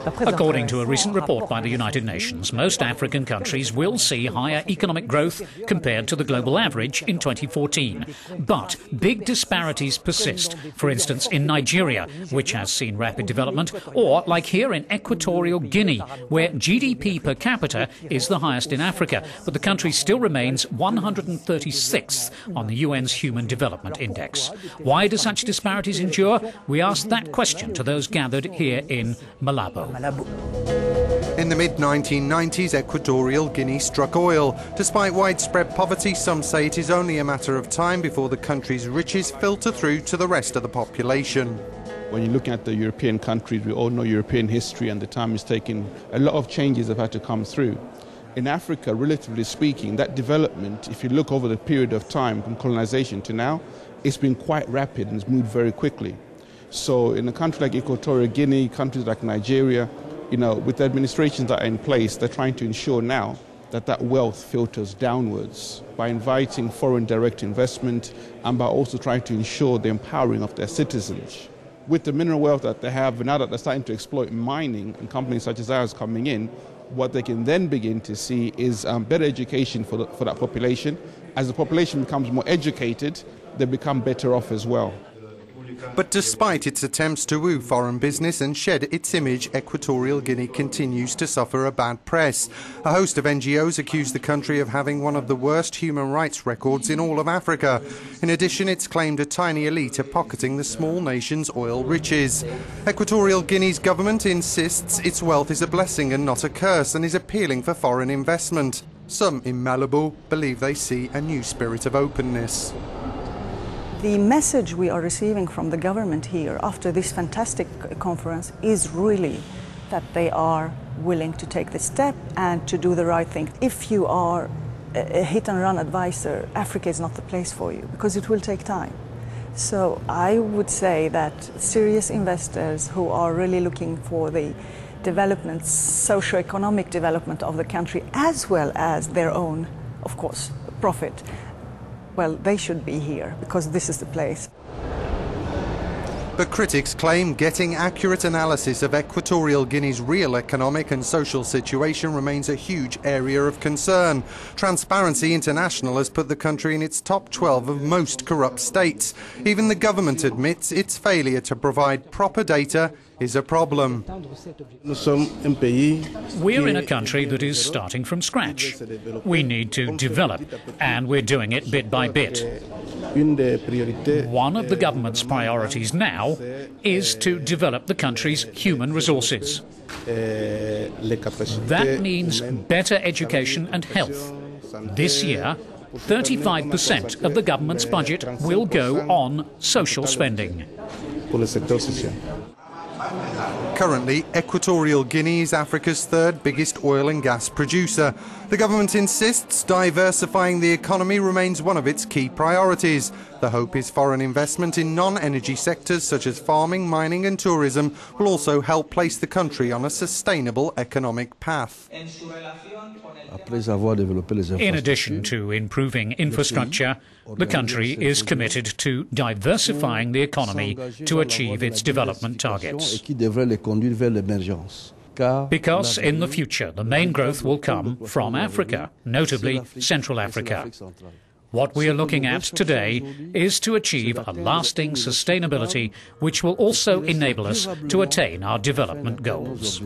According to a recent report by the United Nations, most African countries will see higher economic growth compared to the global average in 2014. But big disparities persist, for instance in Nigeria, which has seen rapid development, or like here in Equatorial Guinea, where GDP per capita is the highest in Africa, but the country still remains 136th on the UN's Human Development Index. Why do such disparities endure? We asked that question to those gathered here in Malabo. In the mid-1990s, Equatorial Guinea struck oil. Despite widespread poverty, some say it is only a matter of time before the country's riches filter through to the rest of the population. When you're looking at the European countries, we all know European history, and the time is taking a lot of changes have had to come through. In Africa, relatively speaking, that development, if you look over the period of time from colonization to now, it's been quite rapid and it's moved very quickly. So in a country like Equatorial Guinea, countries like Nigeria, with the administrations that are in place, they're trying to ensure now that that wealth filters downwards by inviting foreign direct investment and by also trying to ensure the empowering of their citizens. With the mineral wealth that they have, now that they're starting to exploit mining and companies such as ours coming in, what they can then begin to see is better education for that population. As the population becomes more educated, they become better off as well. But despite its attempts to woo foreign business and shed its image, Equatorial Guinea continues to suffer a bad press. A host of NGOs accuse the country of having one of the worst human rights records in all of Africa. In addition, it's claimed a tiny elite are pocketing the small nation's oil riches. Equatorial Guinea's government insists its wealth is a blessing and not a curse and is appealing for foreign investment. Some in Malabo believe they see a new spirit of openness. The message we are receiving from the government here after this fantastic conference is really that they are willing to take the step and to do the right thing. If you are a hit-and-run advisor, Africa is not the place for you because it will take time. So I would say that serious investors who are really looking for the development, socio-economic development of the country as well as their own, of course, profit, well, they should be here, because this is the place. But critics claim getting accurate analysis of Equatorial Guinea's real economic and social situation remains a huge area of concern. Transparency International has put the country in its top 12 of most corrupt states. Even the government admits its failure to provide proper data is a problem. We're in a country that is starting from scratch. We need to develop, and we're doing it bit by bit. One of the government's priorities now is to develop the country's human resources. That means better education and health. This year, 35% of the government's budget will go on social spending. Currently, Equatorial Guinea is Africa's third biggest oil and gas producer. The government insists diversifying the economy remains one of its key priorities. The hope is foreign investment in non-energy sectors such as farming, mining and tourism will also help place the country on a sustainable economic path. In addition to improving infrastructure, the country is committed to diversifying the economy to achieve its development targets. Because in the future, the main growth will come from Africa, notably Central Africa. What we are looking at today is to achieve a lasting sustainability which will also enable us to attain our development goals.